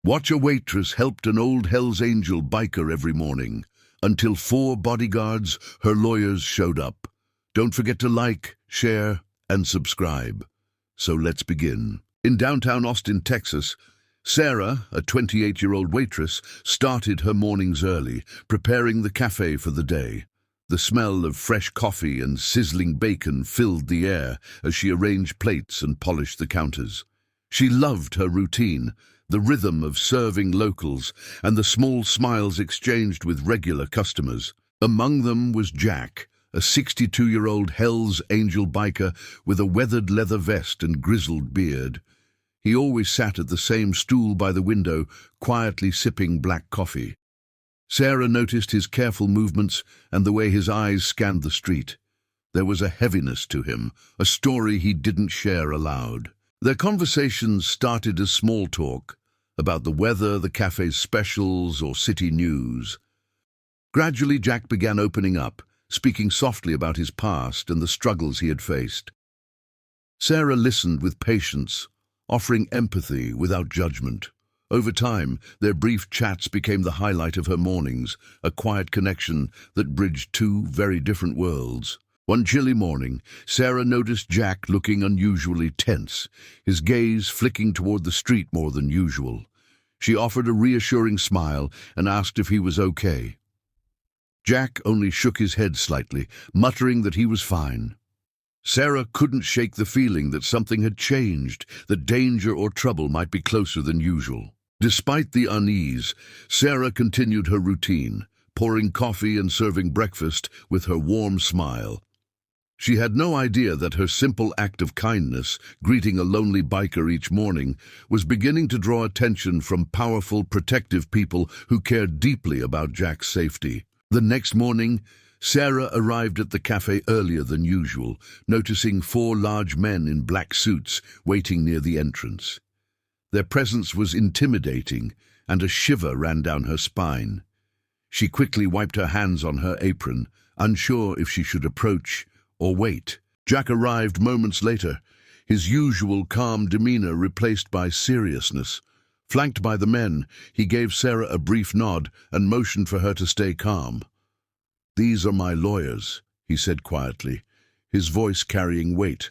Watch a Waitress helped an old Hell's Angel biker every morning, until 4 bodyguards, her lawyers, showed up. Don't forget to like, share, and subscribe. So let's begin. In downtown Austin, Texas, Sarah, a 28-year-old waitress, started her mornings early, preparing the cafe for the day. The smell of fresh coffee and sizzling bacon filled the air as she arranged plates and polished the counters. She loved her routine, the rhythm of serving locals, and the small smiles exchanged with regular customers. Among them was Jack, a 62-year-old Hell's Angel biker with a weathered leather vest and grizzled beard. He always sat at the same stool by the window, quietly sipping black coffee. Sarah noticed his careful movements and the way his eyes scanned the street. There was a heaviness to him, a story he didn't share aloud. Their conversations started as small talk, about the weather, the cafe's specials, or city news. Gradually, Jack began opening up, speaking softly about his past and the struggles he had faced. Sarah listened with patience, offering empathy without judgment. Over time, their brief chats became the highlight of her mornings, a quiet connection that bridged 2 very different worlds. One chilly morning, Sarah noticed Jack looking unusually tense, his gaze flicking toward the street more than usual. She offered a reassuring smile and asked if he was okay. Jack only shook his head slightly, muttering that he was fine. Sarah couldn't shake the feeling that something had changed, that danger or trouble might be closer than usual. Despite the unease, Sarah continued her routine, pouring coffee and serving breakfast with her warm smile. She had no idea that her simple act of kindness, greeting a lonely biker each morning, was beginning to draw attention from powerful, protective people who cared deeply about Jack's safety. The next morning, Sarah arrived at the cafe earlier than usual, noticing 4 large men in black suits waiting near the entrance. Their presence was intimidating, and a shiver ran down her spine. She quickly wiped her hands on her apron, unsure if she should approach or wait. Jack arrived moments later, his usual calm demeanor replaced by seriousness. Flanked by the men, he gave Sarah a brief nod and motioned for her to stay calm. "These are my lawyers," he said quietly, his voice carrying weight.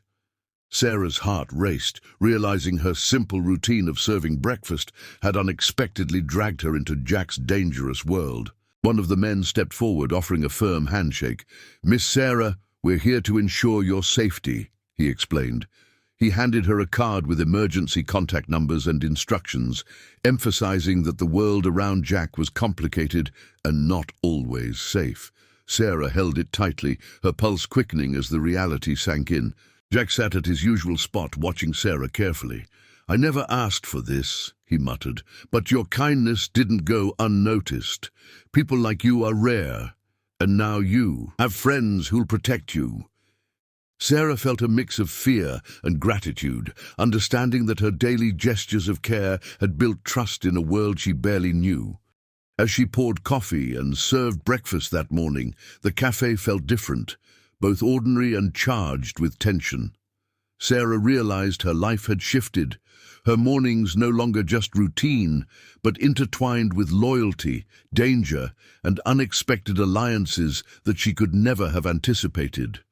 Sarah's heart raced, realizing her simple routine of serving breakfast had unexpectedly dragged her into Jack's dangerous world. One of the men stepped forward, offering a firm handshake. "Miss Sarah, we're here to ensure your safety," he explained. He handed her a card with emergency contact numbers and instructions, emphasizing that the world around Jack was complicated and not always safe. Sarah held it tightly, her pulse quickening as the reality sank in. Jack sat at his usual spot, watching Sarah carefully. "I never asked for this," he muttered, "but your kindness didn't go unnoticed. People like you are rare, and now you have friends who'll protect you." Sarah felt a mix of fear and gratitude, understanding that her daily gestures of care had built trust in a world she barely knew. As she poured coffee and served breakfast that morning, the cafe felt different, both ordinary and charged with tension. Sarah realized her life had shifted, her mornings no longer just routine, but intertwined with loyalty, danger, and unexpected alliances that she could never have anticipated.